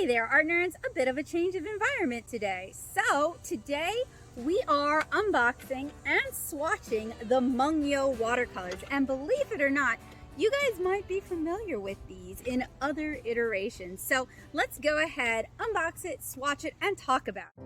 there, art nerds, a bit of a change of environment today. So today we are unboxing and swatching the Mungyo Watercolors. And believe it or not, you guys might be familiar with these in other iterations. So let's go ahead, unbox it, swatch it, and talk about it.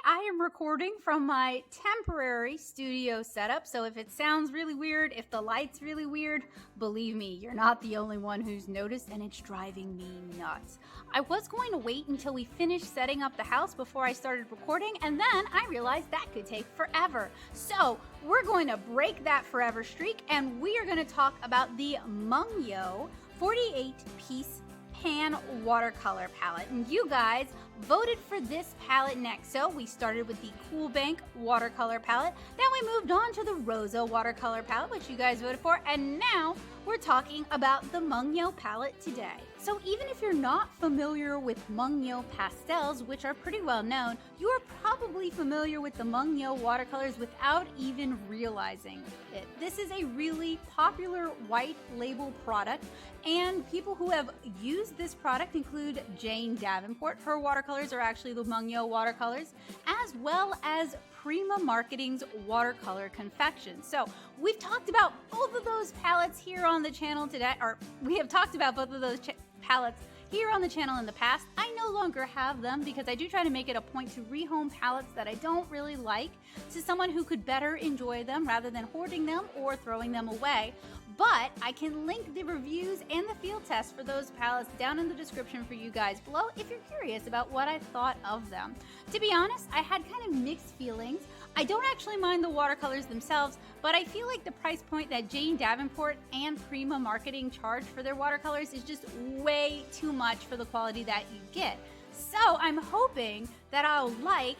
I am recording from my temporary studio setup, so if it sounds really weird, if the light's really weird, believe me, you're not the only one who's noticed, and it's driving me nuts. I was going to wait until we finished setting up the house before I started recording, and then I realized that could take forever. So we're going to break that forever streak, and we are going to talk about the Mungyo 48-piece pan watercolor palette, and you guys voted for this palette next. So we started with the Cool Bank watercolor palette, then we moved on to the Rosa watercolor palette, which you guys voted for, and now we're talking about the Mungyo palette today. So even if you're not familiar with Mungyo pastels, which are pretty well known, you are probably familiar with the Mungyo watercolors without even realizing it. This is a really popular white label product, and people who have used this product include Jane Davenport. Her watercolors are actually the Mungyo watercolors, as well as Prima Marketing's watercolor confection. So we've talked about both of those palettes here on the channel today, or we have talked about both of those palettes here on the channel in the past. I no longer have them because I do try to make it a point to rehome palettes that I don't really like to someone who could better enjoy them rather than hoarding them or throwing them away. But I can link the reviews and the field test for those palettes down in the description for you guys below if you're curious about what I thought of them. To be honest, I had kind of mixed feelings. I don't actually mind the watercolors themselves, but I feel like the price point that Jane Davenport and Prima Marketing charge for their watercolors is just way too much for the quality that you get. So I'm hoping that I'll like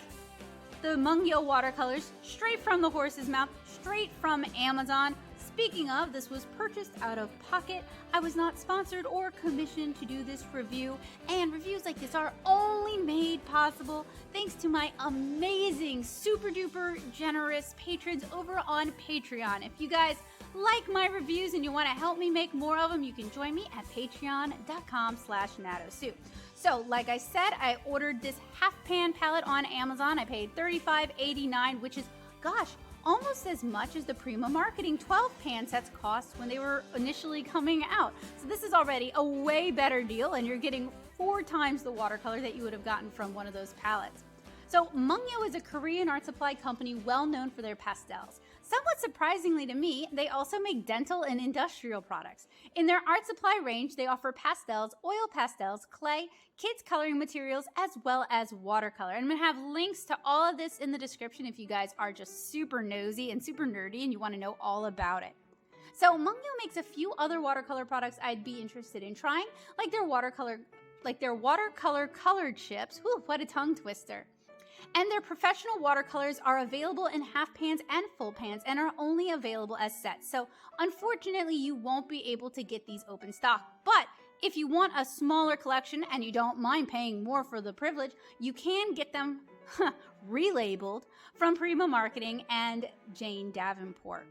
the Mungyo watercolors straight from the horse's mouth, straight from Amazon. Speaking of, this was purchased out of pocket. I was not sponsored or commissioned to do this review, and reviews like this are only made possible thanks to my amazing, super duper generous patrons over on Patreon. If you guys like my reviews and you want to help me make more of them, you can join me at patreon.com/natosoup. So, like I said, I ordered this half pan palette on Amazon. I paid $35.89, which is, gosh, almost as much as the Prima Marketing 12 pan sets cost when they were initially coming out. So this is already a way better deal, and you're getting 4 times the watercolor that you would have gotten from one of those palettes. So Mungyo is a Korean art supply company well known for their pastels. Somewhat surprisingly to me, they also make dental and industrial products. In their art supply range, they offer pastels, oil pastels, clay, kids coloring materials, as well as watercolor. And I'm going to have links to all of this in the description if you guys are just super nosy and super nerdy and you want to know all about it. So Mungyo makes a few other watercolor products I'd be interested in trying, like their watercolor colored chips. Whew, what a tongue twister. And their professional watercolors are available in half pans and full pans and are only available as sets. So unfortunately, you won't be able to get these open stock. But if you want a smaller collection and you don't mind paying more for the privilege, you can get them relabeled from Prima Marketing and Jane Davenport.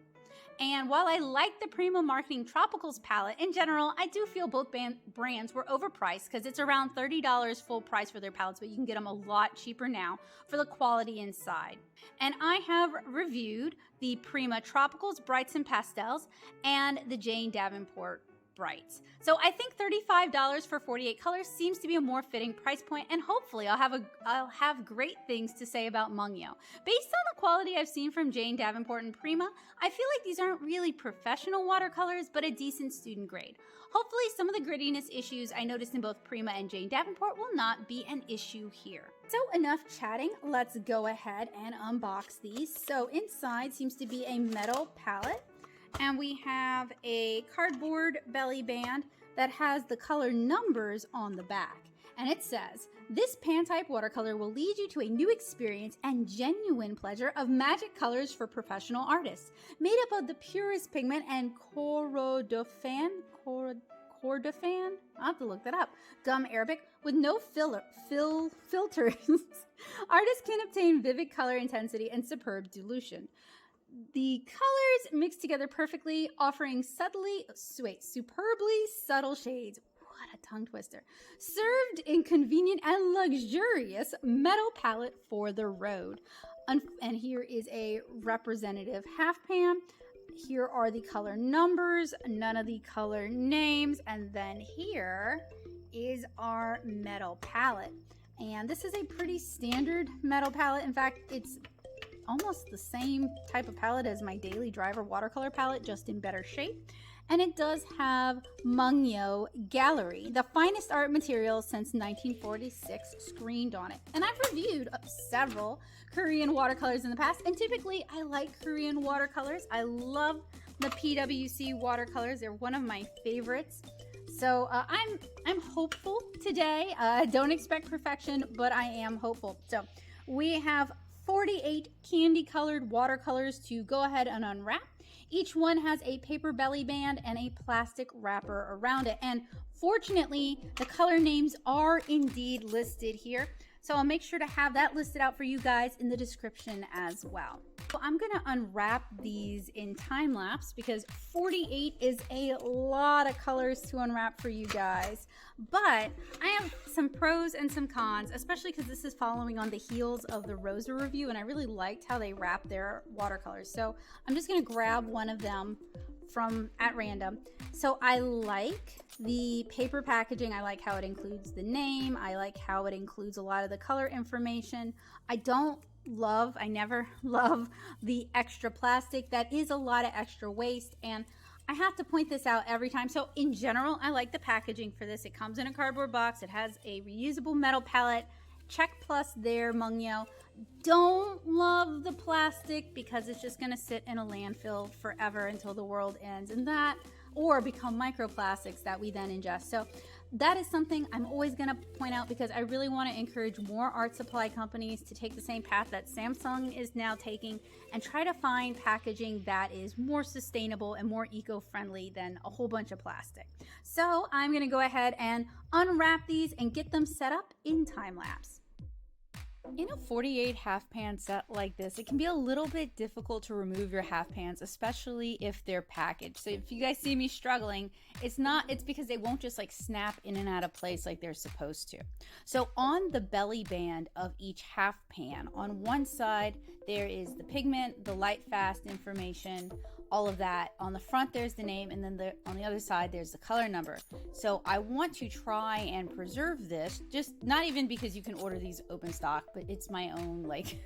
And while I like the Prima Marketing Tropicals palette, in general, I do feel both brands were overpriced because it's around $30 full price for their palettes, but you can get them a lot cheaper now for the quality inside. And I have reviewed the Prima Tropicals Brights and Pastels and the Jane Davenport Brights. So I think $35 for 48 colors seems to be a more fitting price point, and hopefully I'll have great things to say about Mungyo. Based on the quality I've seen from Jane Davenport and Prima, I feel like these aren't really professional watercolors, but a decent student grade. Hopefully some of the grittiness issues I noticed in both Prima and Jane Davenport will not be an issue here. So enough chatting, let's go ahead and unbox these. So inside seems to be a metal palette. And we have a cardboard belly band that has the color numbers on the back. And it says, "This pan-type watercolor will lead you to a new experience and genuine pleasure of magic colors for professional artists. Made up of the purest pigment and cordofan, I'll have to look that up, gum Arabic with no filters. Artists can obtain vivid color intensity and superb dilution. The colors mix together perfectly, offering superbly subtle shades. What a tongue twister. Served in convenient and luxurious metal palette for the road. And here is a representative half pan. Here are the color numbers, none of the color names, and then here is our metal palette. And this is a pretty standard metal palette. In fact, it's almost the same type of palette as my Daily Driver watercolor palette, just in better shape. And it does have Mungyo Gallery, the finest art material since 1946, screened on it. And I've reviewed several Korean watercolors in the past, and typically I like Korean watercolors. I love the PWC watercolors. They're one of my favorites. So I'm hopeful today. Don't expect perfection, but I am hopeful. So we have 48 candy colored watercolors to go ahead and unwrap. Each one has a paper belly band and a plastic wrapper around it. And fortunately, the color names are indeed listed here. So I'll make sure to have that listed out for you guys in the description as well. So I'm gonna unwrap these in time lapse because 48 is a lot of colors to unwrap for you guys. But I have some pros and some cons, especially because this is following on the heels of the Rosa review, and I really liked how they wrap their watercolors. So I'm just gonna grab one of them from at random. So I like the paper packaging. I like how it includes the name. I like how it includes a lot of the color information. I never love the extra plastic. That is a lot of extra waste, and I have to point this out every time. So in general, I like the packaging for this. It comes in a cardboard box. It has a reusable metal palette. Check plus there, Mungyo. Don't love the plastic because it's just gonna sit in a landfill forever until the world ends, and that, or become microplastics that we then ingest. So that is something I'm always gonna point out because I really wanna encourage more art supply companies to take the same path that Samsung is now taking and try to find packaging that is more sustainable and more eco-friendly than a whole bunch of plastic. So I'm gonna go ahead and unwrap these and get them set up in time lapse. In a 48 half pan set like this, it can be a little bit difficult to remove your half pans, especially if they're packaged. So if you guys see me struggling, it's because they won't just like snap in and out of place like they're supposed to. So on the belly band of each half pan, on one side, there is the pigment, the light fast information, all of that. On the front, there's the name, and then on the other side, there's the color number. So I want to try and preserve this, just not even because you can order these open stock, but it's my own like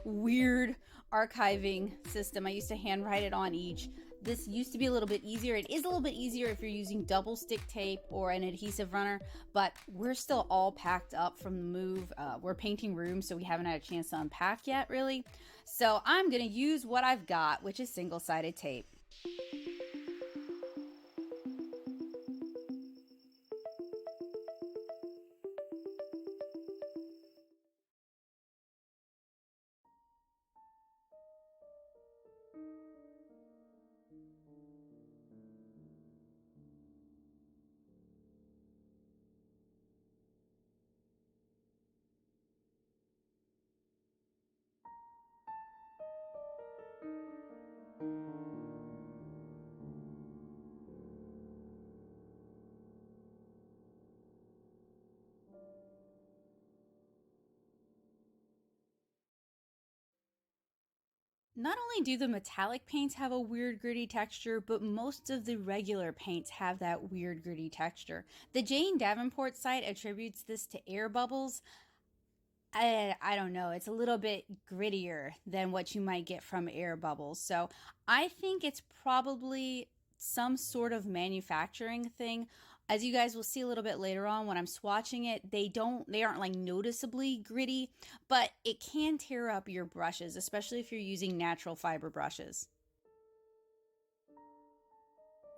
weird archiving system. I used to handwrite it on each. This used to be a little bit easier. It is a little bit easier if you're using double stick tape or an adhesive runner, but we're still all packed up from the move. We're painting rooms, so we haven't had a chance to unpack yet, really. So I'm gonna use what I've got, which is single-sided tape. Not only do the metallic paints have a weird gritty texture, but most of the regular paints have that weird gritty texture. The Jane Davenport site attributes this to air bubbles. I don't know. It's a little bit grittier than what you might get from air bubbles. So I think it's probably some sort of manufacturing thing. As you guys will see a little bit later on when I'm swatching it, they aren't like noticeably gritty, but it can tear up your brushes, especially if you're using natural fiber brushes.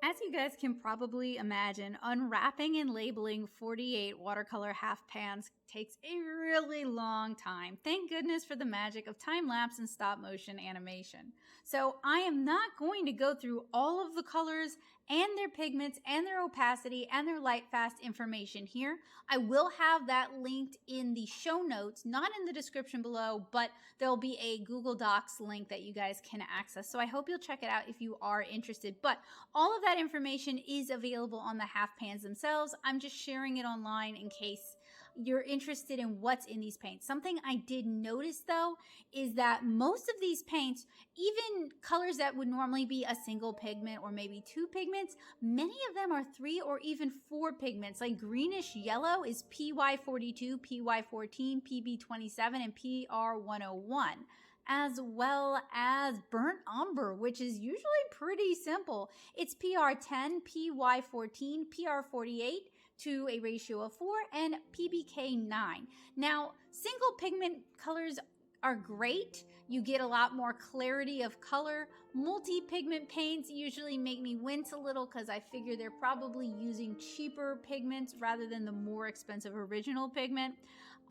As you guys can probably imagine, unwrapping and labeling 48 watercolor half pans takes a really long time. Thank goodness for the magic of time lapse and stop motion animation. So I am not going to go through all of the colors and their pigments and their opacity and their light fast information here. I will have that linked in the show notes, not in the description below, but there'll be a Google Docs link that you guys can access. So I hope you'll check it out if you are interested. But all of that information is available on the half pans themselves. I'm just sharing it online in case you're interested in what's in these paints. Something I did notice though is that most of these paints, even colors that would normally be a single pigment or maybe two pigments, many of them are 3 or even 4 pigments. Like greenish yellow is PY42, PY14, PB27, and PR101. As well as burnt umber, which is usually pretty simple. It's PR10, PY14, PR48 to a ratio of 4, and PBK9. Now, single pigment colors are great. You get a lot more clarity of color. Multi-pigment paints usually make me wince a little because I figure they're probably using cheaper pigments rather than the more expensive original pigment.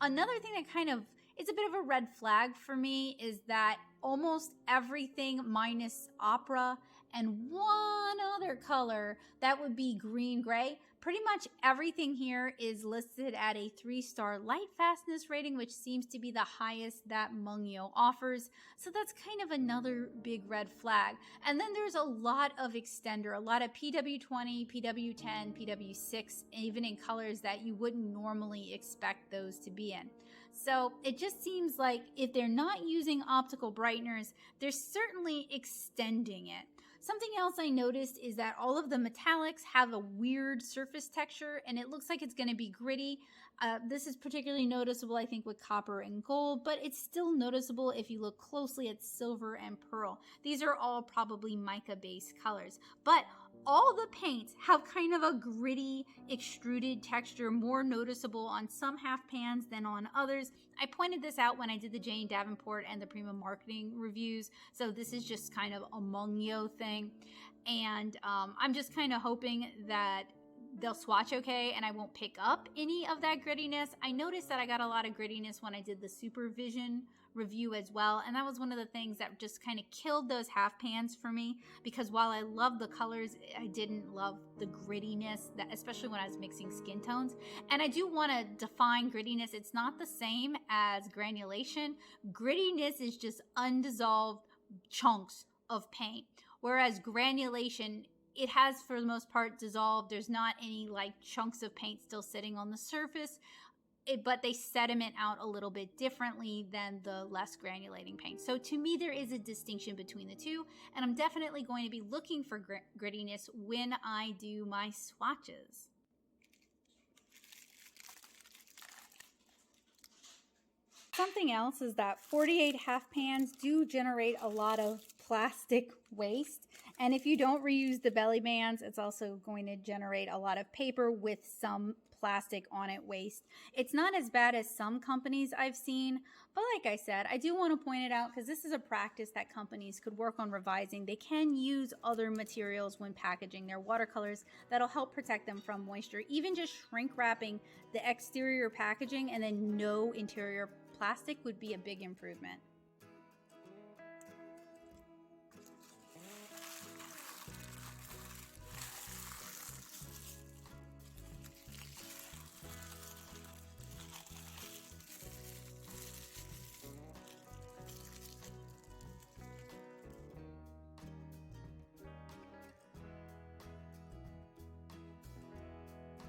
Another thing that it's a bit of a red flag for me is that almost everything minus opera and one other color, that would be green gray, pretty much everything here is listed at a 3-star light fastness rating, which seems to be the highest that Mungyo offers. So that's kind of another big red flag. And then there's a lot of extender, a lot of PW20, PW10, PW6, even in colors that you wouldn't normally expect those to be in. So it just seems like if they're not using optical brighteners, they're certainly extending it. Something else I noticed is that all of the metallics have a weird surface texture and it looks like it's going to be gritty. This is particularly noticeable, I think, with copper and gold, but it's still noticeable if you look closely at silver and pearl. These are all probably mica-based colors, but all the paints have kind of a gritty, extruded texture, more noticeable on some half pans than on others. I pointed this out when I did the Jane Davenport and the Prima marketing reviews, so this is just kind of a Mungyo thing. And I'm just kind of hoping that they'll swatch okay and I won't pick up any of that grittiness. I noticed that I got a lot of grittiness when I did the Supervision review as well, and that was one of the things that just kind of killed those half pans for me, because while I love the colors, I didn't love the grittiness, that especially when I was mixing skin tones. And I do want to define grittiness. It's not the same as granulation. Grittiness is just undissolved chunks of paint, whereas granulation, it has for the most part dissolved. There's not any like chunks of paint still sitting on the surface, but they sediment out a little bit differently than the less granulating paint. So to me, there is a distinction between the two, and I'm definitely going to be looking for grittiness when I do my swatches. Something else is that 48 half pans do generate a lot of plastic waste. And if you don't reuse the belly bands, it's also going to generate a lot of paper with some plastic on it waste. It's not as bad as some companies I've seen, but like I said, I do want to point it out because this is a practice that companies could work on revising. They can use other materials when packaging their watercolors that'll help protect them from moisture. Even just shrink wrapping the exterior packaging and then no interior plastic would be a big improvement.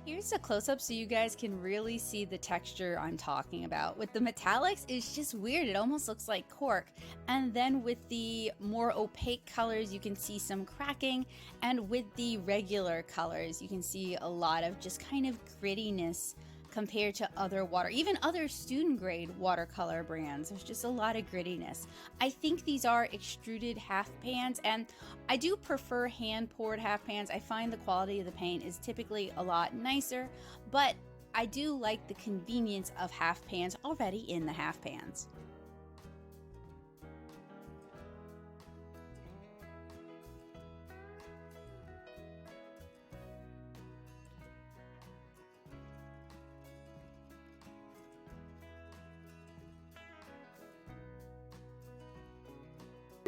Here's a close-up so you guys can really see the texture I'm talking about. With the metallics, it's just weird. It almost looks like cork. And then with the more opaque colors, you can see some cracking. And with the regular colors, you can see a lot of just kind of grittiness compared to even other student grade watercolor brands. There's just a lot of grittiness. I think these are extruded half pans, and I do prefer hand poured half pans. I find the quality of the paint is typically a lot nicer, but I do like the convenience of half pans already in the half pans.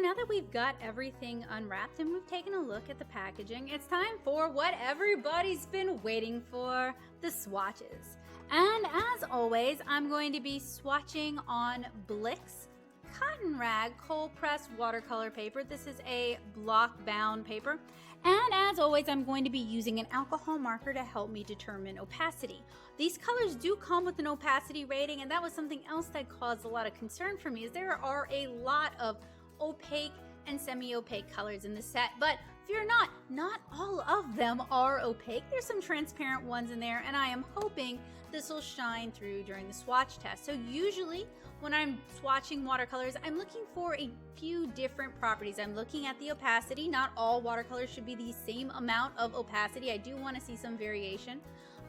now that we've got everything unwrapped and we've taken a look at the packaging, it's time for what everybody's been waiting for, the swatches. And as always, I'm going to be swatching on Blick's Cotton Rag Cold Pressed Watercolor paper. This is a block bound paper. And as always, I'm going to be using an alcohol marker to help me determine opacity. These colors do come with an opacity rating, and that was something else that caused a lot of concern for me, is there are a lot of opaque and semi-opaque colors in the set, but fear not all of them are opaque. There's some transparent ones in there, and I am hoping this will shine through during the swatch test. So usually when I'm swatching watercolors, I'm looking for a few different properties. I'm looking at the opacity. Not all watercolors should be the same amount of opacity. I do want to see some variation.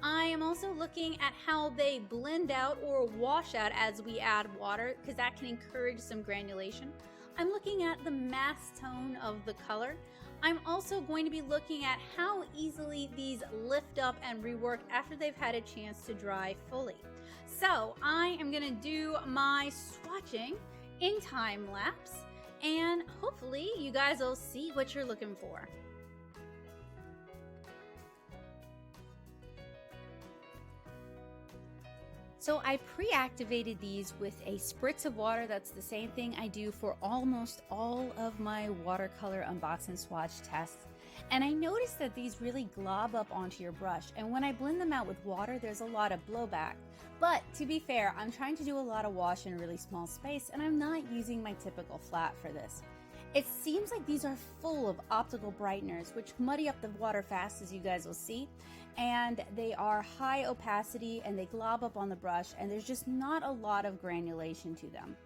I am also looking at how they blend out or wash out as we add water, because that can encourage some granulation. I'm looking at the mass tone of the color. I'm also going to be looking at how easily these lift up and rework after they've had a chance to dry fully. So I am going to do my swatching in time lapse, and hopefully you guys will see what you're looking for. So I pre-activated these with a spritz of water. That's the same thing I do for almost all of my watercolor unbox and swatch tests. And I noticed that these really glob up onto your brush. And when I blend them out with water, there's a lot of blowback. But to be fair, I'm trying to do a lot of wash in a really small space, and I'm not using my typical flat for this. It seems like these are full of optical brighteners, which muddy up the water fast, as you guys will see. And they are high opacity and they glob up on the brush, and there's just not a lot of granulation to them.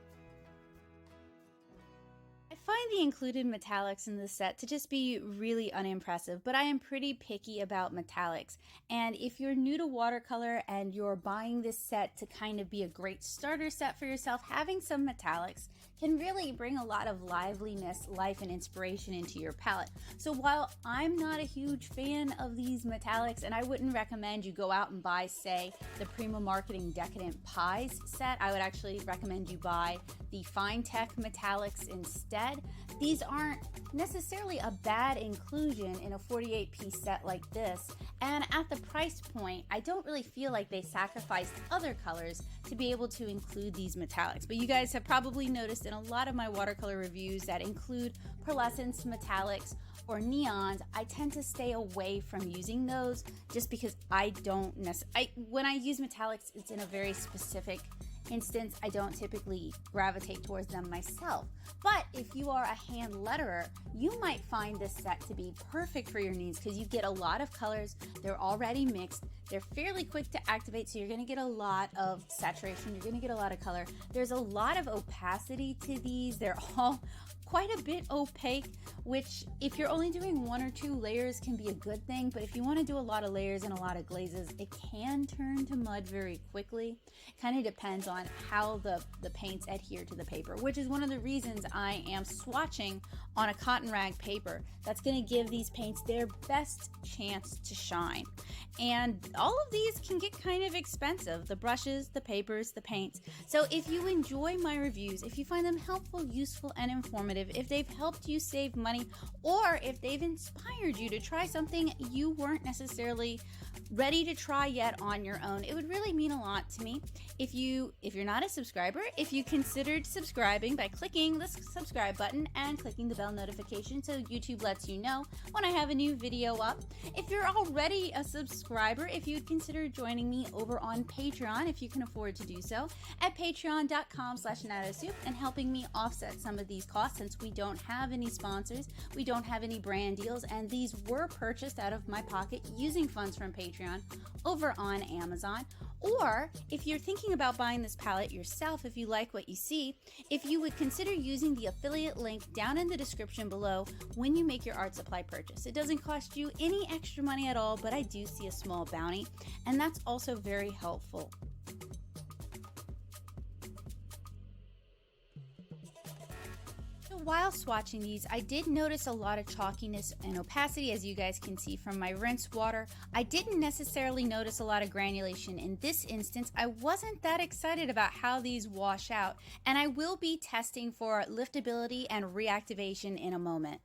I find the included metallics in this set to just be really unimpressive, but I am pretty picky about metallics. And if you're new to watercolor and you're buying this set to kind of be a great starter set for yourself, having some metallics can really bring a lot of liveliness, life, and inspiration into your palette. So while I'm not a huge fan of these metallics, and I wouldn't recommend you go out and buy, say, the Prima Marketing Decadent Pies set, I would actually recommend you buy the Fine Tech Metallics instead. These aren't necessarily a bad inclusion in a 48-piece set like this, and at the price point, I don't really feel like they sacrificed other colors to be able to include these metallics. But you guys have probably noticed in a lot of my watercolor reviews that include pearlescence, metallics, or neons, I tend to stay away from using those just because I don't necessarily, when I use metallics, it's in a very specific instance. I don't typically gravitate towards them myself. But if you are a hand letterer, you might find this set to be perfect for your needs because you get a lot of colors, they're already mixed, they're fairly quick to activate, so you're going to get a lot of saturation, you're going to get a lot of color. There's a lot of opacity to these. They're all quite a bit opaque, which if you're only doing 1 or 2 layers can be a good thing, but if you want to do a lot of layers and a lot of glazes, it can turn to mud very quickly. Kind of depends on how the paints adhere to the paper, which is one of the reasons I am swatching on a cotton rag paper. That's going to give these paints their best chance to shine. And all of these can get kind of expensive, the brushes, the papers, the paints. So if you enjoy my reviews, if you find them helpful, useful, and informative, if they've helped you save money, or if they've inspired you to try something you weren't necessarily ready to try yet on your own, it would really mean a lot to me if you're not a subscriber, if you considered subscribing by clicking the subscribe button and clicking the bell notification so YouTube lets you know when I have a new video up. If you're already a subscriber, if you'd consider joining me over on Patreon, if you can afford to do so, at patreon.com/nattasoup, and helping me offset some of these costs since we don't have any sponsors, we don't have any brand deals, and these were purchased out of my pocket using funds from Patreon over on Amazon. Or if you're thinking about buying this palette yourself, if you like what you see, if you would consider using the affiliate link down in the description below when you make your art supply purchase. It doesn't cost you any extra money at all, but I do see a small bounty, and that's also very helpful. while swatching these, I did notice a lot of chalkiness and opacity, as you guys can see from my rinse water. I didn't necessarily notice a lot of granulation in this instance. I wasn't that excited about how these wash out, and I will be testing for liftability and reactivation in a moment.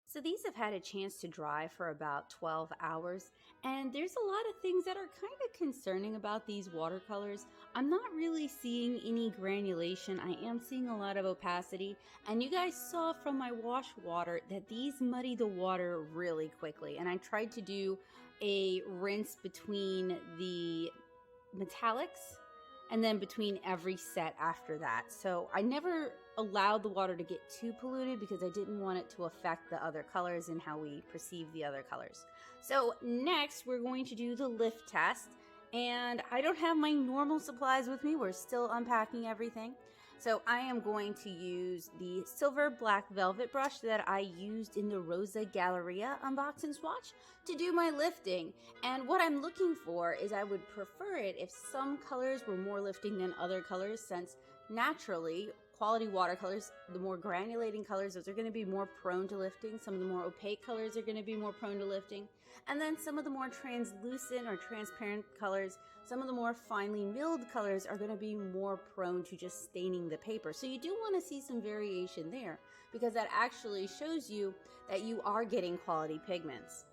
So these have had a chance to dry for about 12 hours, and there's a lot of things that are kind of concerning about these watercolors. I'm not really seeing any granulation. I am seeing a lot of opacity, and you guys saw from my wash water that these muddy the water really quickly, and I tried to do a rinse between the metallics and then between every set after that. So I never allowed the water to get too polluted because I didn't want it to affect the other colors and how we perceive the other colors. So next we're going to do the lift test, and I don't have my normal supplies with me. We're still unpacking everything. So I am going to use the silver black velvet brush that I used in the Rosa Galleria unbox and swatch to do my lifting. And what I'm looking for is I would prefer it if some colors were more lifting than other colors, since naturally quality watercolors, the more granulating colors, those are going to be more prone to lifting. Some of the more opaque colors are going to be more prone to lifting. And then some of the more translucent or transparent colors, some of the more finely milled colors are going to be more prone to just staining the paper. So you do want to see some variation there, because that actually shows you that you are getting quality pigments.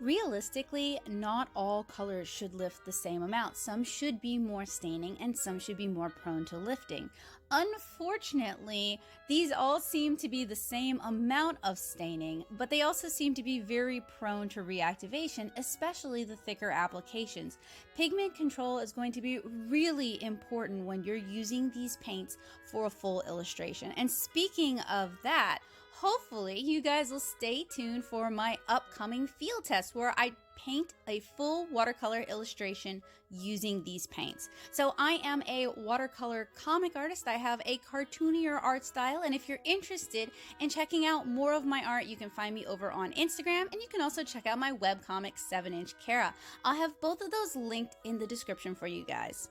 Realistically, not all colors should lift the same amount. Some should be more staining and some should be more prone to lifting. Unfortunately, these all seem to be the same amount of staining, but they also seem to be very prone to reactivation, especially the thicker applications. Pigment control is going to be really important when you're using these paints for a full illustration. And speaking of that, hopefully you guys will stay tuned for my upcoming field test where I paint a full watercolor illustration using these paints. So I am a watercolor comic artist. I have a cartoonier art style, and if you're interested in checking out more of my art, you can find me over on Instagram, and you can also check out my webcomic 7-inch Kara. I'll have both of those linked in the description for you guys.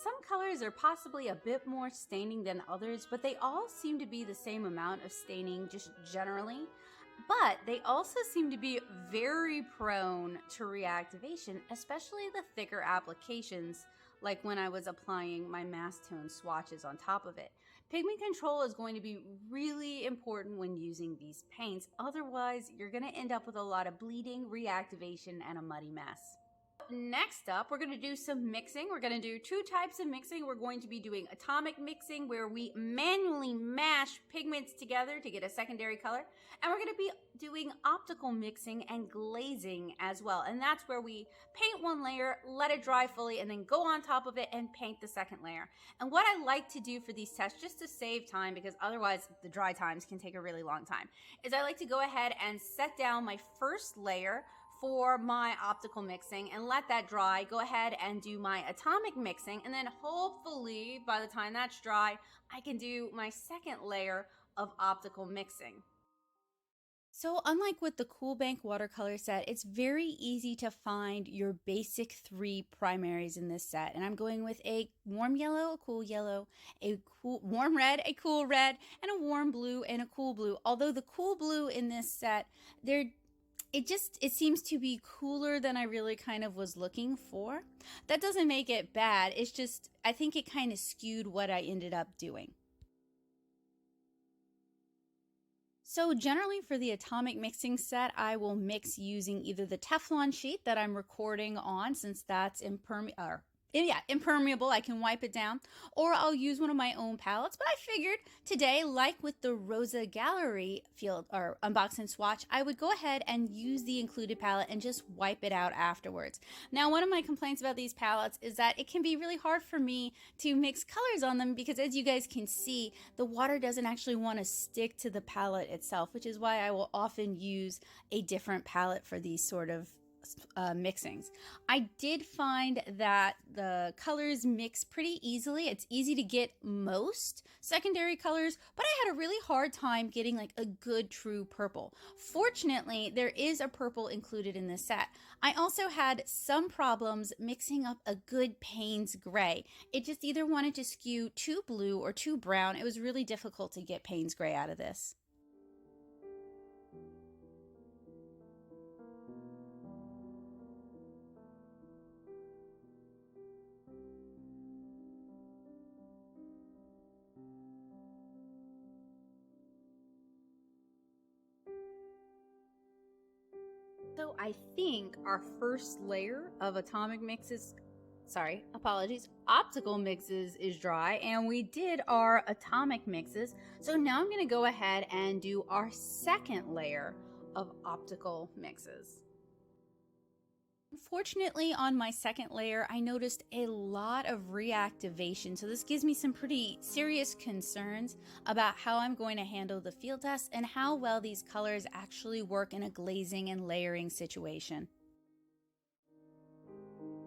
Some colors are possibly a bit more staining than others, but they all seem to be the same amount of staining just generally. But they also seem to be very prone to reactivation, especially the thicker applications, like when I was applying my mass tone swatches on top of it. Pigment control is going to be really important when using these paints. Otherwise, you're going to end up with a lot of bleeding, reactivation, and a muddy mess. Next up, we're going to do some mixing. We're going to do two types of mixing. We're going to be doing atomic mixing, where we manually mash pigments together to get a secondary color. And we're going to be doing optical mixing and glazing as well. And that's where we paint one layer, let it dry fully, and then go on top of it and paint the second layer. And what I like to do for these tests, just to save time, because otherwise the dry times can take a really long time, is I like to go ahead and set down my first layer for my optical mixing and let that dry. Go ahead and do my atomic mixing, and then hopefully by the time that's dry, I can do my second layer of optical mixing. So unlike with the Cool Bank watercolor set, it's very easy to find your basic 3 primaries in this set. And I'm going with a warm yellow, a cool yellow, a cool warm red, a cool red, and a warm blue and a cool blue. Although the cool blue in this set, it seems to be cooler than I really kind of was looking for. That doesn't make it bad. It's just, I think it kind of skewed what I ended up doing. So generally for the atomic mixing set, I will mix using either the Teflon sheet that I'm recording on, since that's impermeable, I can wipe it down, or I'll use one of my own palettes. But I figured today, like with the Rosa Gallery field or Unbox and Swatch, I would go ahead and use the included palette and just wipe it out afterwards. Now, one of my complaints about these palettes is that it can be really hard for me to mix colors on them because, as you guys can see, the water doesn't actually want to stick to the palette itself, which is why I will often use a different palette for these sort of mixings. I did find that the colors mix pretty easily. It's easy to get most secondary colors, but I had a really hard time getting like a good true purple. Fortunately, there is a purple included in this set. I also had some problems mixing up a good Payne's gray. It just either wanted to skew too blue or too brown. It was really difficult to get Payne's gray out of this. So I think our first layer of optical mixes is dry, and we did our atomic mixes. So now I'm gonna go ahead and do our second layer of optical mixes. Unfortunately, on my second layer, I noticed a lot of reactivation. So this gives me some pretty serious concerns about how I'm going to handle the field test and how well these colors actually work in a glazing and layering situation.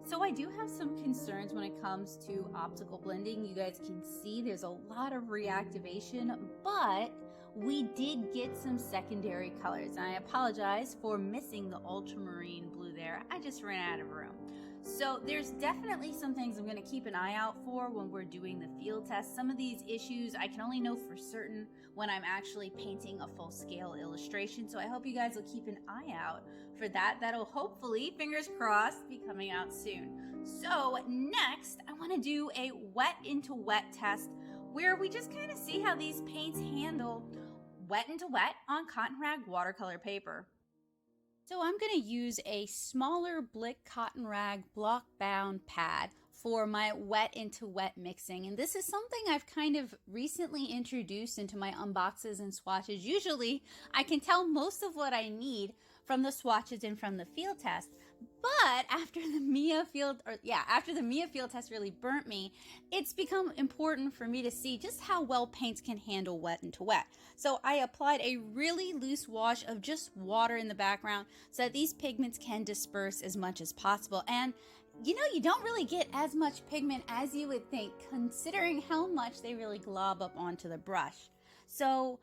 So I do have some concerns when it comes to optical blending. You guys can see there's a lot of reactivation, but we did get some secondary colors. And I apologize for missing the ultramarine blue there. I just ran out of room. So there's definitely some things I'm going to keep an eye out for when we're doing the field test. Some of these issues I can only know for certain when I'm actually painting a full scale illustration. So I hope you guys will keep an eye out for that. That'll hopefully, fingers crossed, be coming out soon. So next, I want to do a wet into wet test where we just kind of see how these paints handle wet into wet on cotton rag watercolor paper. So I'm going to use a smaller Blick cotton rag block bound pad for my wet into wet mixing. And this is something I've kind of recently introduced into my unboxes and swatches. Usually I can tell most of what I need from the swatches and from the field test. But after the Mia field test really burnt me, it's become important for me to see just how well paints can handle wet into wet. So I applied a really loose wash of just water in the background so that these pigments can disperse as much as possible. And you know, you don't really get as much pigment as you would think, considering how much they really glob up onto the brush. So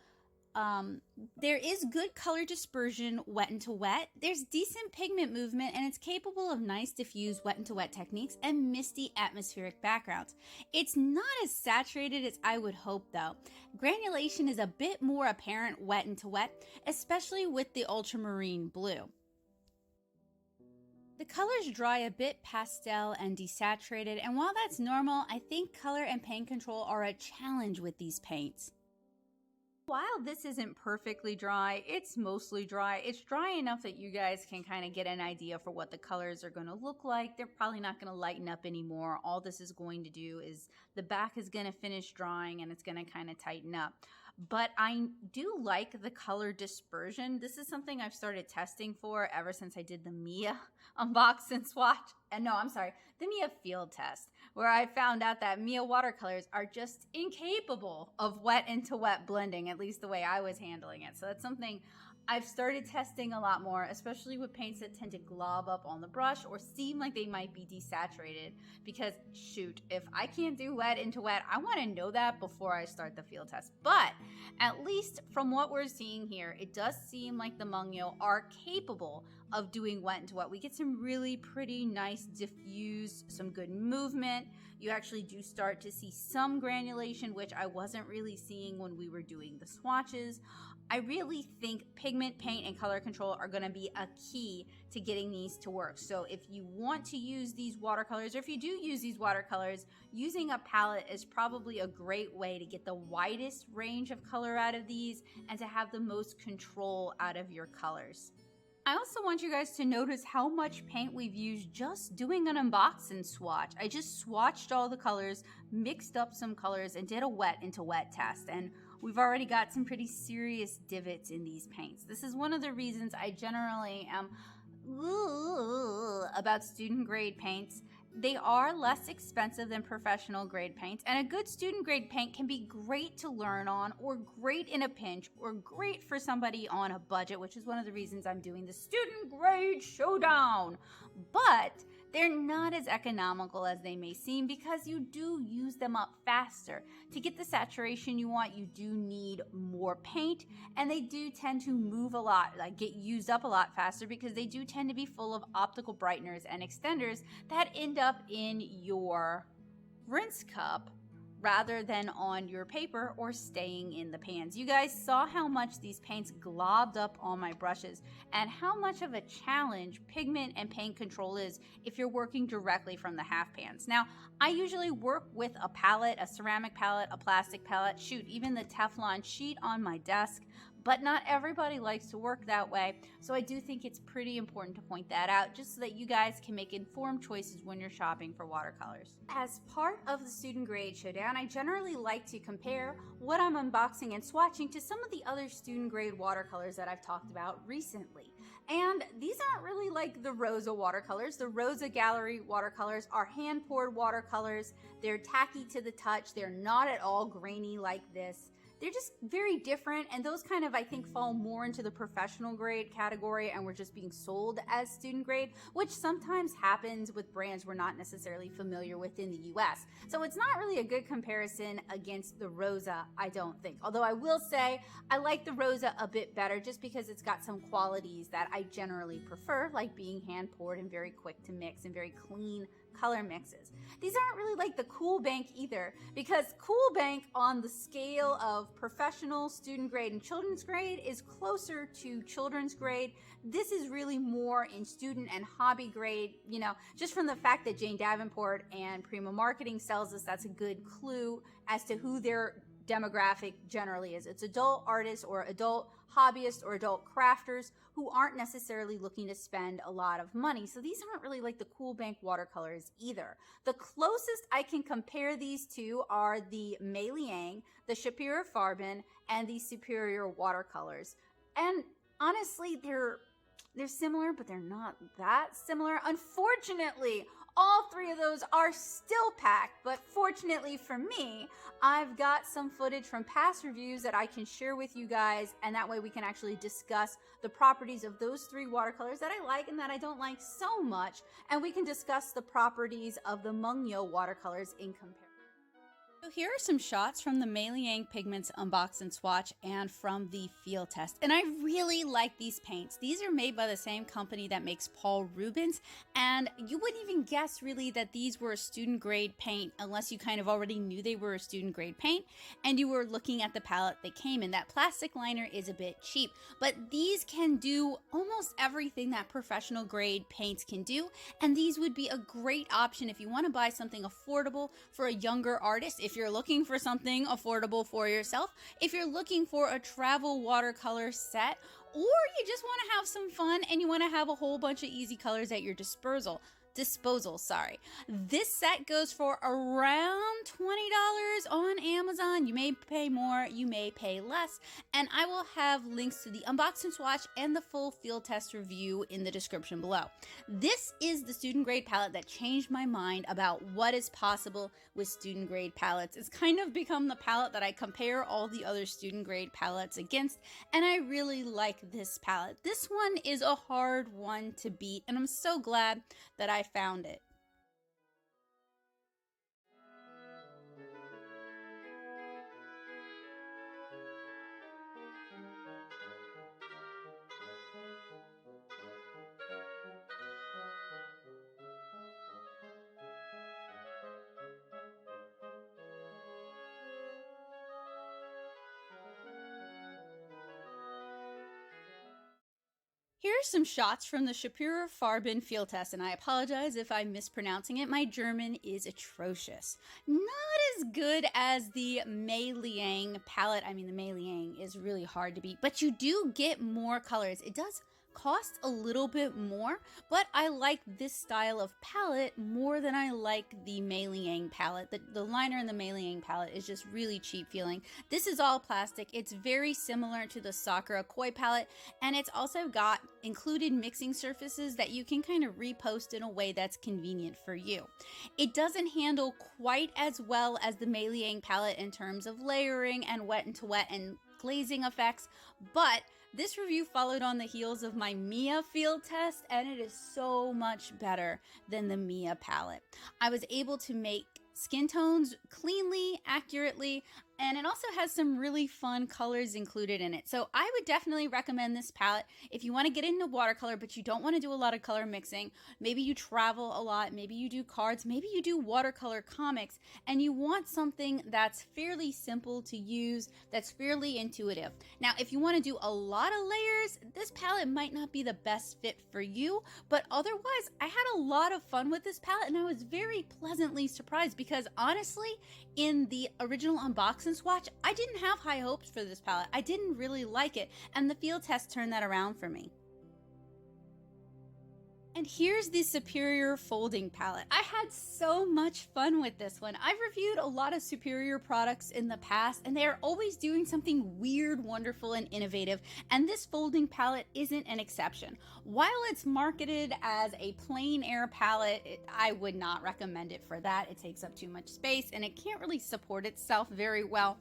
there is good color dispersion wet into wet. There's decent pigment movement, and it's capable of nice diffuse wet into wet techniques and misty atmospheric backgrounds. It's not as saturated as I would hope though. Granulation is a bit more apparent wet into wet, especially with the ultramarine blue. The colors dry a bit pastel and desaturated, and while that's normal, I think color and paint control are a challenge with these paints. While this isn't perfectly dry, it's mostly dry. It's dry enough that you guys can kind of get an idea for what the colors are going to look like. They're probably not going to lighten up anymore. All this is going to do is the back is going to finish drying and it's going to kind of tighten up. But I do like the color dispersion. This is something I've started testing for ever since I did the Mia unbox and swatch. The Mia field test, where I found out that Mia watercolors are just incapable of wet into wet blending, at least the way I was handling it. So that's something I've started testing a lot more, especially with paints that tend to glob up on the brush or seem like they might be desaturated, because shoot, if I can't do wet into wet, I want to know that before I start the field test. But at least from what we're seeing here, it does seem like the Mungyo are capable of doing wet into wet. We get some really pretty nice diffuse, some good movement. You actually do start to see some granulation, which I wasn't really seeing when we were doing the swatches. I really think pigment, paint, and color control are going to be a key to getting these to work. So if you want to use these watercolors, or if you do use these watercolors, using a palette is probably a great way to get the widest range of color out of these and to have the most control out of your colors. I also want you guys to notice how much paint we've used just doing an unboxing swatch. I just swatched all the colors, mixed up some colors, and did a wet into wet test. And we've already got some pretty serious divots in these paints. This is one of the reasons I generally am about student grade paints. They are less expensive than professional grade paints, and a good student grade paint can be great to learn on, or great in a pinch, or great for somebody on a budget, which is one of the reasons I'm doing the student grade showdown. But they're not as economical as they may seem because you do use them up faster. To get the saturation you want, you do need more paint, and they do tend to move a lot, like get used up a lot faster, because they do tend to be full of optical brighteners and extenders that end up in your rinse cup rather than on your paper or staying in the pans. You guys saw how much these paints globbed up on my brushes and how much of a challenge pigment and paint control is if you're working directly from the half pans. Now, I usually work with a palette, a ceramic palette, a plastic palette, shoot, even the Teflon sheet on my desk, but not everybody likes to work that way. So I do think it's pretty important to point that out just so that you guys can make informed choices when you're shopping for watercolors. As part of the student grade showdown, I generally like to compare what I'm unboxing and swatching to some of the other student grade watercolors that I've talked about recently. And these aren't really like the Rosa watercolors. The Rosa Gallery watercolors are hand-poured watercolors. They're tacky to the touch. They're not at all grainy like this. They're just very different, and those kind of, I think, fall more into the professional grade category and we're just being sold as student grade, which sometimes happens with brands we're not necessarily familiar with in the US. So it's not really a good comparison against the Rosa, I don't think. Although I will say I like the Rosa a bit better just because it's got some qualities that I generally prefer, like being hand poured and very quick to mix and very clean color mixes. These aren't really like the Cool Bank either, because Cool Bank on the scale of professional, student grade, and children's grade is closer to children's grade. This is really more in student and hobby grade, you know, just from the fact that Jane Davenport and Prima Marketing sells us, that's a good clue as to who their demographic generally is. It's adult artists or adult hobbyists or adult crafters who aren't necessarily looking to spend a lot of money. So these aren't really like the Cool Bank watercolors either. The closest I can compare these to are the Meiliang, the Schpirerr Farben, and the Schpirerr watercolors. And honestly, they're similar, but they're not that similar. Unfortunately, all three of those are still packed, but fortunately for me, I've got some footage from past reviews that I can share with you guys, and that way we can actually discuss the properties of those three watercolors that I like and that I don't like so much, and we can discuss the properties of the Mungyo watercolors in comparison. So here are some shots from the Meiliang Pigments unbox and swatch and from the field test. And I really like these paints. These are made by the same company that makes Paul Rubens, and you wouldn't even guess really that these were a student grade paint unless you kind of already knew they were a student grade paint and you were looking at the palette they came in. That plastic liner is a bit cheap, but these can do almost everything that professional grade paints can do, and these would be a great option if you want to buy something affordable for a younger artist, if you're looking for something affordable for yourself, if you're looking for a travel watercolor set, or you just want to have some fun and you want to have a whole bunch of easy colors at your disposal. This set goes for around $20 on Amazon. You may pay more, you may pay less, and I will have links to the unbox and swatch and the full field test review in the description below. This is the student grade palette that changed my mind about what is possible with student grade palettes. It's kind of become the palette that I compare all the other student grade palettes against, and I really like this palette. This one is a hard one to beat, and I'm so glad that I found it. Here are some shots from the Schpirerr Farben field test, and I apologize if I'm mispronouncing it. My German is atrocious. Not as good as the Meiliang palette. I mean, the Meiliang is really hard to beat, but you do get more colors. It does cost a little bit more, but I like this style of palette more than I like the Meiliang palette. The liner in the Meiliang palette is just really cheap feeling. This is all plastic. It's very similar to the Sakura Koi palette, and it's also got included mixing surfaces that you can kind of repost in a way that's convenient for you. It doesn't handle quite as well as the Meiliang palette in terms of layering and wet into wet and glazing effects, but this review followed on the heels of my Mia field test, and it is so much better than the Mia palette. I was able to make skin tones cleanly, accurately, and it also has some really fun colors included in it. So I would definitely recommend this palette if you want to get into watercolor, but you don't want to do a lot of color mixing. Maybe you travel a lot, maybe you do cards, maybe you do watercolor comics, and you want something that's fairly simple to use, that's fairly intuitive. Now, if you want to do a lot of layers, this palette might not be the best fit for you, but otherwise, I had a lot of fun with this palette, and I was very pleasantly surprised because honestly, in the original Unbox and Swatch, I didn't have high hopes for this palette. I didn't really like it, and the field test turned that around for me. And here's the Schpirerr folding palette. I had so much fun with this one. I've reviewed a lot of Schpirerr products in the past, and they are always doing something weird, wonderful, and innovative, and this folding palette isn't an exception. While it's marketed as a plein air palette, I would not recommend it for that. It takes up too much space, and it can't really support itself very well.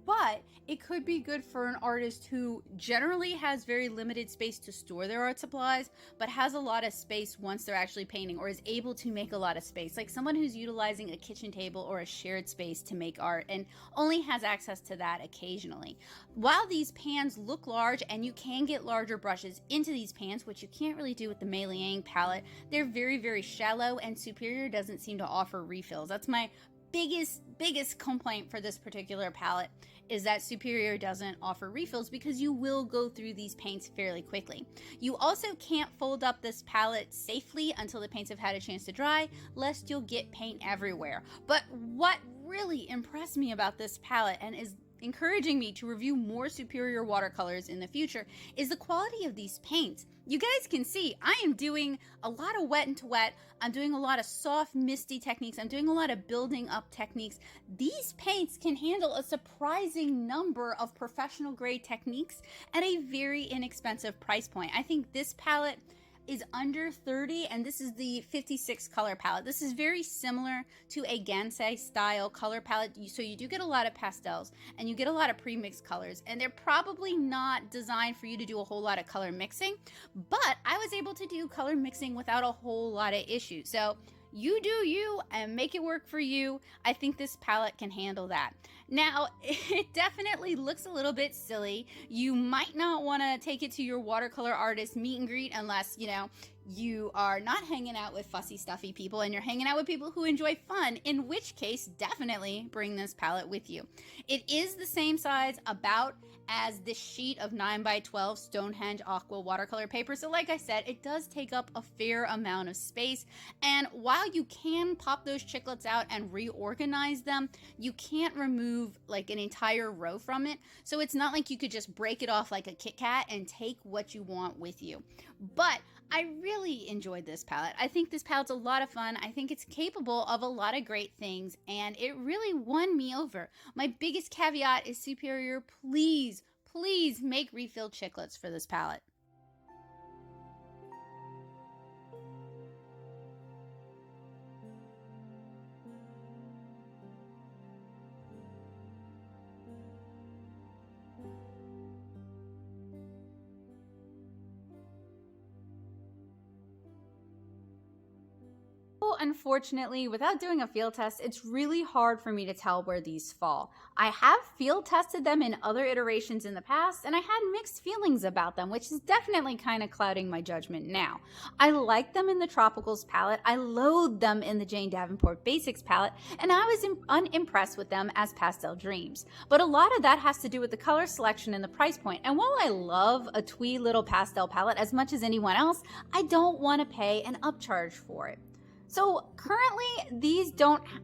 But it could be good for an artist who generally has very limited space to store their art supplies, but has a lot of space once they're actually painting, or is able to make a lot of space, like someone who's utilizing a kitchen table or a shared space to make art and only has access to that occasionally. While these pans look large, and you can get larger brushes into these pans, which you can't really do with the Meiliang palette, they're very, very shallow, and Schpirerr doesn't seem to offer refills. That's my biggest complaint for this particular palette, is that Schpirerr doesn't offer refills because you will go through these paints fairly quickly. You also can't fold up this palette safely until the paints have had a chance to dry, lest you'll get paint everywhere. But what really impressed me about this palette, and is encouraging me to review more Schpirerr watercolors in the future, is the quality of these paints. You guys can see I am doing a lot of wet into wet. I'm doing a lot of soft, misty techniques. I'm doing a lot of building up techniques. These paints can handle a surprising number of professional grade techniques at a very inexpensive price point. I think this palette is under 30, and this is the 56 color palette. This is very similar to a Gansei style color palette, so you do get a lot of pastels and you get a lot of pre-mixed colors, and they're probably not designed for you to do a whole lot of color mixing, but I was able to do color mixing without a whole lot of issues. So you do you and make it work for you. I think this palette can handle that. Now, it definitely looks a little bit silly. You might not want to take it to your watercolor artist meet and greet unless, you are not hanging out with fussy, stuffy people and you're hanging out with people who enjoy fun, in which case, definitely bring this palette with you. It is the same size about as this sheet of 9x12 Stonehenge Aqua watercolor paper. So like I said, it does take up a fair amount of space. And while you can pop those chiclets out and reorganize them, you can't remove like an entire row from it. So it's not like you could just break it off like a Kit Kat and take what you want with you. But I really enjoyed this palette. I think this palette's a lot of fun. I think it's capable of a lot of great things, and it really won me over. My biggest caveat is Schpirerr, please make refill chiclets for this palette. unfortunately, without doing a field test, it's really hard for me to tell where these fall. I have field tested them in other iterations in the past, and I had mixed feelings about them, which is definitely kind of clouding my judgment now. I like them in the Tropicals palette, I loathe them in the Jane Davenport Basics palette, and I was unimpressed with them as Pastel Dreams. But a lot of that has to do with the color selection and the price point, and while I love a twee little pastel palette as much as anyone else, I don't want to pay an upcharge for it. So currently,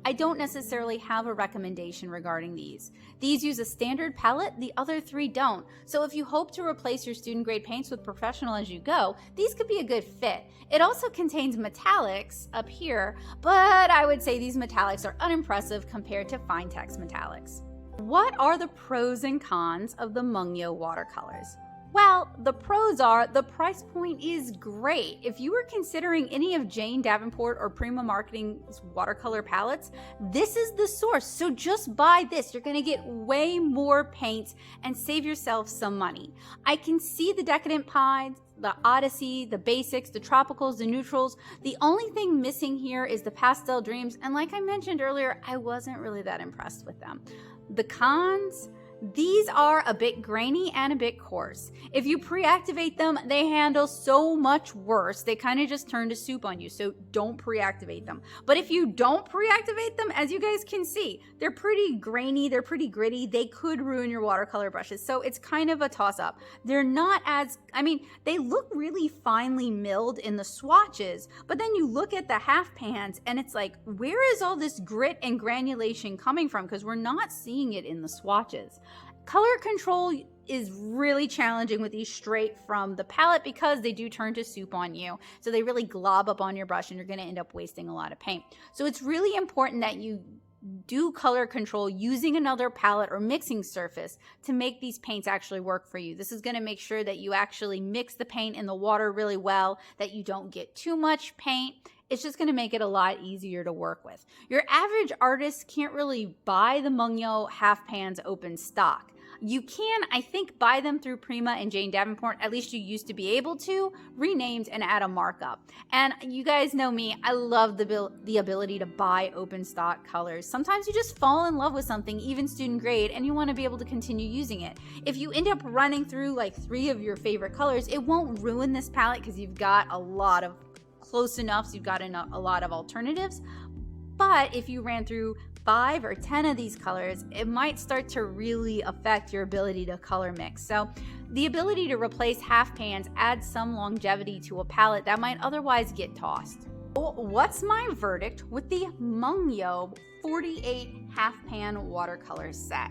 I don't necessarily have a recommendation regarding these. These use a standard palette, the other three don't. So if you hope to replace your student grade paints with professional as you go, these could be a good fit. It also contains metallics up here, but I would say these metallics are unimpressive compared to fine text metallics. What are the pros and cons of the Mungyo watercolors? Well, the pros are the price point is great. If you were considering any of Jane Davenport or Prima Marketing's watercolor palettes, this is the source. So just buy this. You're going to get way more paints and save yourself some money. I can see the Decadent Pies, the Odyssey, the Basics, the Tropicals, the Neutrals. The only thing missing here is the Pastel Dreams. And like I mentioned earlier, I wasn't really that impressed with them. The cons? These are a bit grainy and a bit coarse. If you pre-activate them, they handle so much worse. They kind of just turn to soup on you, so don't pre-activate them. But if you don't pre-activate them, as you guys can see, they're pretty grainy, they're pretty gritty. They could ruin your watercolor brushes, so it's kind of a toss-up. They're not as, they look really finely milled in the swatches, but then you look at the half pans and it's like, where is all this grit and granulation coming from? Because we're not seeing it in the swatches. Color control is really challenging with these straight from the palette because they do turn to soup on you. So they really glob up on your brush and you're going to end up wasting a lot of paint. So it's really important that you do color control using another palette or mixing surface to make these paints actually work for you. This is going to make sure that you actually mix the paint in the water really well, that you don't get too much paint. It's just going to make it a lot easier to work with. Your average artist can't really buy the Mungyo half pans open stock. You can, I think, buy them through Prima and Jane Davenport. At least you used to be able to, renamed and add a markup. And you guys know me, I love the ability to buy open stock colors. Sometimes you just fall in love with something, even student grade, and you want to be able to continue using it. If you end up running through like 3 of your favorite colors, it won't ruin this palette because you've got a lot of close enough, so you've got a lot of alternatives. But if you ran through 5 or 10 of these colors, it might start to really affect your ability to color mix. So the ability to replace half pans adds some longevity to a palette that might otherwise get tossed. What's my verdict with the Mungyo 48 half pan watercolor set?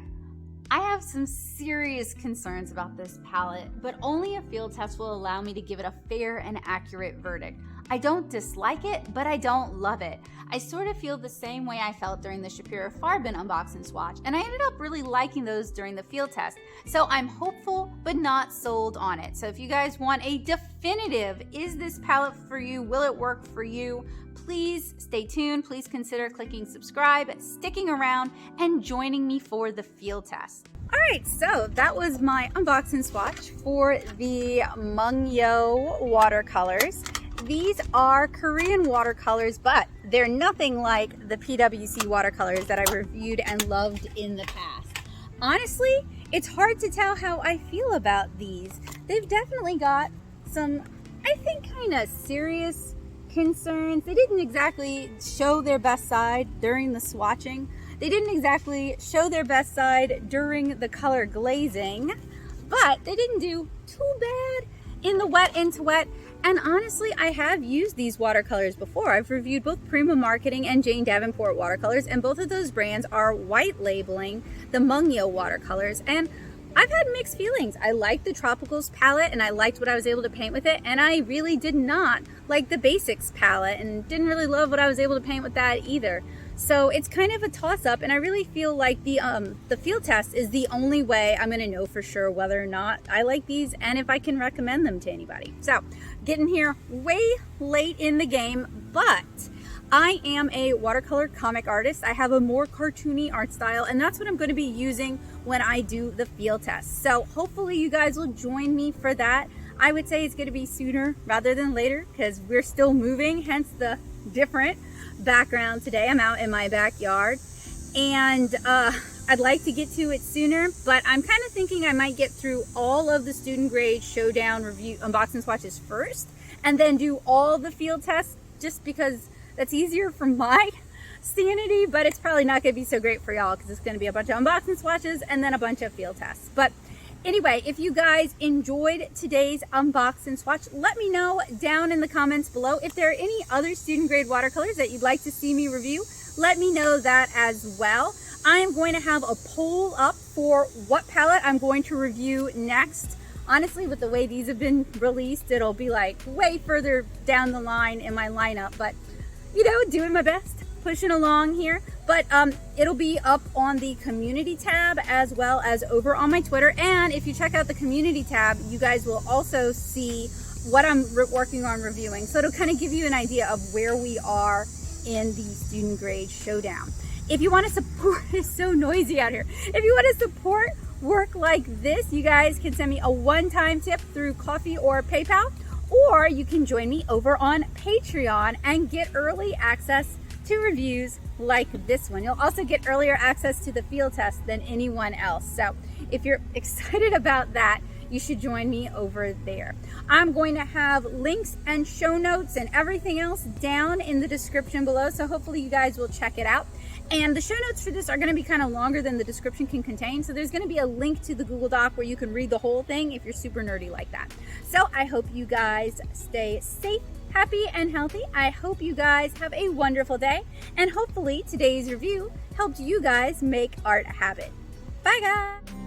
I have some serious concerns about this palette, but only a field test will allow me to give it a fair and accurate verdict. I don't dislike it, but I don't love it. I sort of feel the same way I felt during the Schpirerr Farben unbox and swatch, and I ended up really liking those during the field test. So I'm hopeful, but not sold on it. So if you guys want a definitive, is this palette for you? Will it work for you? Please stay tuned. Please consider clicking subscribe, sticking around, and joining me for the field test. All right, so that was my unbox and swatch for the Mungyo watercolors. These are Korean watercolors, but they're nothing like the PWC watercolors that I reviewed and loved in the past. Honestly, it's hard to tell how I feel about these. They've definitely got some, I think, kind of serious concerns. They didn't exactly show their best side during the swatching. They didn't exactly show their best side during the color glazing, but they didn't do too bad in the wet into wet. And honestly, I have used these watercolors before. I've reviewed both Prima Marketing and Jane Davenport watercolors, and both of those brands are white labeling the Mungyo watercolors. And I've had mixed feelings. I liked the Tropicals palette and I liked what I was able to paint with it, and I really did not like the Basics palette and didn't really love what I was able to paint with that either. So it's kind of a toss-up, and I really feel like the field test is the only way I'm gonna know for sure whether or not I like these and if I can recommend them to anybody. So getting here way late in the game, but I am a watercolor comic artist. I have a more cartoony art style, and that's what I'm going to be using when I do the field test. So hopefully you guys will join me for that. I would say it's going to be sooner rather than later because we're still moving, hence the different background today. I'm out in my backyard and I'd like to get to it sooner, but I'm kind of thinking I might get through all of the student grade showdown review unboxing swatches first and then do all the field tests just because that's easier for my sanity, but it's probably not going to be so great for y'all because it's going to be a bunch of unboxing swatches and then a bunch of field tests. But anyway, if you guys enjoyed today's unbox and swatch, let me know down in the comments below. If there are any other student grade watercolors that you'd like to see me review, let me know that as well. I am going to have a poll up for what palette I'm going to review next. Honestly, with the way these have been released, it'll be like way further down the line in my lineup, but you know, doing my best, pushing along here. But it'll be up on the community tab as well as over on my Twitter. And if you check out the community tab, you guys will also see what I'm working on reviewing. So it'll kind of give you an idea of where we are in the student grade showdown. If you want to support, it's so noisy out here. If you want to support work like this, you guys can send me a one-time tip through Ko-fi or PayPal, or you can join me over on Patreon and get early access to reviews like this one. You'll also get earlier access to the field test than anyone else. So if you're excited about that, you should join me over there. I'm going to have links and show notes and everything else down in the description below, so hopefully you guys will check it out. And the show notes for this are going to be kind of longer than the description can contain, so there's going to be a link to the Google Doc where you can read the whole thing if you're super nerdy like that. So I hope you guys stay safe, happy, and healthy. I hope you guys have a wonderful day, and hopefully today's review helped you guys make art a habit. Bye guys!